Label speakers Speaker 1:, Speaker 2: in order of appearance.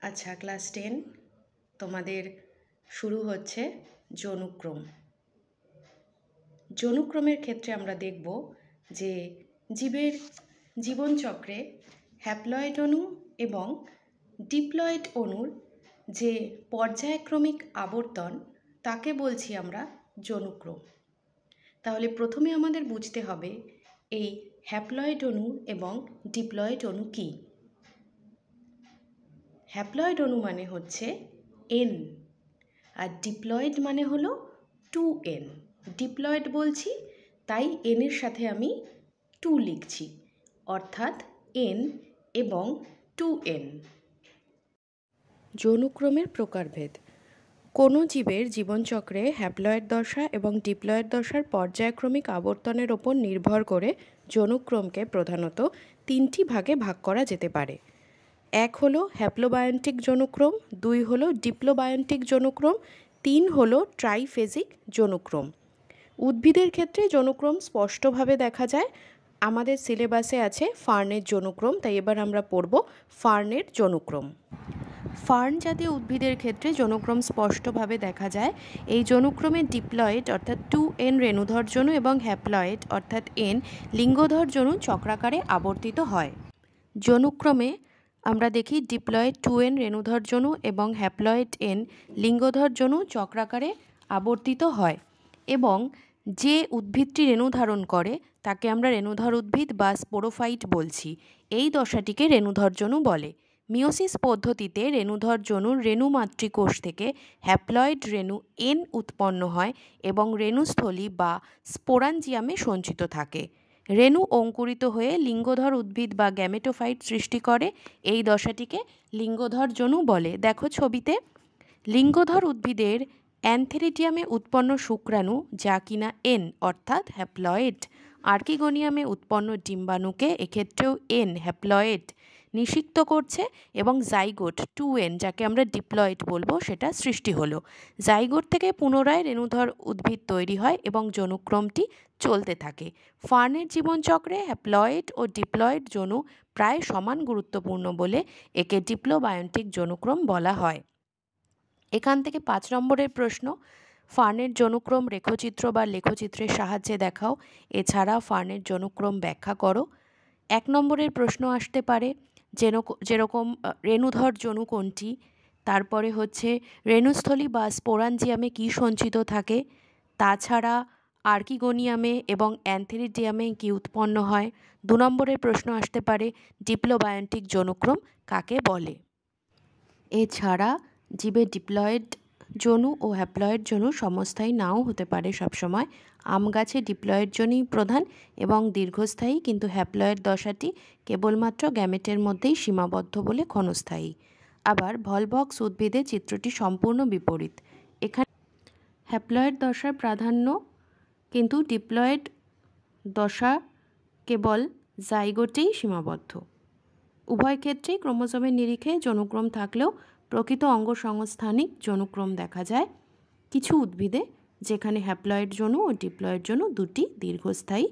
Speaker 1: আচ্ছা, ক্লাস 10 তোমাদের শুরু হচ্ছে যৌনক্রম। যৌনক্রমের ক্ষেত্রে আমরা দেখব যে জীবের জীবনচক্রে হ্যাপ্লয়েড অণু এবং ডিপ্লয়েড অণুর যে পর্যায়ক্রমিক আবর্তন তাকে বলছি আমরা যৌনক্রম। তাহলে প্রথমে আমাদের বুঝতে হবে এই হ্যাপ্লয়েড অণু এবং ডিপ্লয়েড অণু কী। হ্যাপ্লয়েড অণু মানে হচ্ছে এন, আর ডিপ্লয়েড মানে হলো 2n। ডিপ্লয়েড বলছি তাই এনের সাথে আমি 2 লিখছি, অর্থাৎ n এবং 2n। যৌনক্রমের প্রকারভেদ। কোনো জীবের জীবনচক্রে হ্যাপ্লয়েড দশা এবং ডিপ্লয়েড দশার পর্যায়ক্রমিক আবর্তনের ওপর নির্ভর করে যৌনক্রমকে প্রধানত 3টি ভাগে ভাগ করা যেতে পারে। 1 হলো হ্যাপ্লোবায়োন্টিক যৌনক্রম, 2 হলো ডিপ্লোবায়োন্টিক যৌনক্রম, 3 হলো ট্রাইফেজিক যৌনক্রম। উদ্ভিদের ক্ষেত্রে যৌনক্রম স্পষ্টভাবে দেখা যায়। আমাদের সিলেবাসে আছে ফার্নের যৌনক্রম, তাই এবার আমরা পড়ব ফার্নের যৌনক্রম। ফার্ন জাতীয় উদ্ভিদের ক্ষেত্রে যৌনক্রম স্পষ্টভাবে দেখা যায়। এই যৌনক্রমে ডিপ্লয়েড অর্থাৎ 2n রেণুধর যৌন এবং হ্যাপ্লয়েড অর্থাৎ n লিঙ্গধর যৌন চক্রাকারে আবর্তিত হয়। যৌনক্রমে আমরা দেখি ডিপ্লয়েড 2n রেণুধর যৌন এবং হ্যাপ্লয়েড n লিঙ্গধর যৌন চক্রাকারে আবর্তিত হয়, এবং যে উদ্ভিদটি রেণু ধারণ করে তাকে আমরা রেণুধর উদ্ভিদ বা স্পোরোফাইট বলছি। এই দশাটিকে রেণুধর যৌন বলে। মিওসিস পদ্ধতিতে রেণুধর যৌনুর রেণু মাতৃকোষ থেকে হ্যাপ্লয়েড রেণু n উৎপন্ন হয় এবং রেণুস্থলী বা স্পোরাঞ্জিয়ামে সঞ্চিত থাকে। রেণু অঙ্কুরিত হয়ে লিঙ্গধর উদ্ভিদ বা গ্যামেটোফাইট সৃষ্টি করে। এই দশাটিকে লিঙ্গধর যৌন বলে। দেখো ছবিতে, লিঙ্গধর উদ্ভিদের অ্যান্থেরিডিয়ামে উৎপন্ন শুক্রাণু যা কিনা n অর্থাৎ হ্যাপ্লয়েড, আর্কিগোনিয়ামে উৎপন্ন ডিম্বাণুকে এক্ষেত্রেও n হ্যাপ্লয়েড নিষিক্ত করছে এবং জাইগোট 2n যাকে আমরা ডিপ্লয়েড বলবো সেটা সৃষ্টি হলো। জাইগোট থেকে পুনরায় রেণুধর উদ্ভিদ তৈরি হয় এবং যৌনক্রমটি চলতে থাকে। ফার্নের জীবনচক্রে হ্যাপ্লয়েড ও ডিপ্লয়েড যৌন প্রায় সমান গুরুত্বপূর্ণ বলে একে ডিপ্লোবায়োন্টিক যৌনক্রম বলা হয়। এখান থেকে 5 নম্বরের প্রশ্ন, ফার্নের যৌনক্রম রেখচিত্র বা লেখচিত্রের সাহায্যে দেখাও। এছাড়া ফার্নের যৌনক্রম ব্যাখ্যা করো। 1 নম্বরের প্রশ্ন আসতে পারে যেরকম রেণুধর যৌন কোনটি, তারপরে হচ্ছে রেণুস্থলী বা স্পোরাঞ্জিয়ামে কী সঞ্চিত থাকে, তাছাড়া আর্কিগোনিয়ামে এবং অ্যান্থেরিডিয়ামে কী উৎপন্ন হয়। 2 নম্বরের প্রশ্ন আসতে পারে ডিপ্লোবায়োন্টিক যৌনক্রম কাকে বলে। এছাড়া জীবের ডিপ্লয়েড যৌন ও হ্যাপ্লয়েড যৌন সমস্থায়ী নাও হতে পারে সবসময়। আম গাছে ডিপ্লয়েড যৌনই প্রধান এবং দীর্ঘস্থায়ী, কিন্তু হ্যাপ্লয়েড দশাটি কেবলমাত্র গ্যামেটের মধ্যেই সীমাবদ্ধ বলে ক্ষণস্থায়ী। আবার ভলভক্স উদ্ভিদে চিত্রটি সম্পূর্ণ বিপরীত। এখানে হ্যাপ্লয়েড দশার প্রাধান্য, কিন্তু ডিপ্লয়েড দশা কেবল জাইগোটেই সীমাবদ্ধ। উভয় ক্ষেত্রেই ক্রোমোজোমের নিরিখে যৌনক্রম থাকলেও প্রকৃত অঙ্গসংস্থানিক যৌনক্রম দেখা যায় কিছু উদ্ভিদে, যেখানে হ্যাপ্লয়েড যৌন ও ডিপ্লয়েড যৌন দুটি দীর্ঘস্থায়ী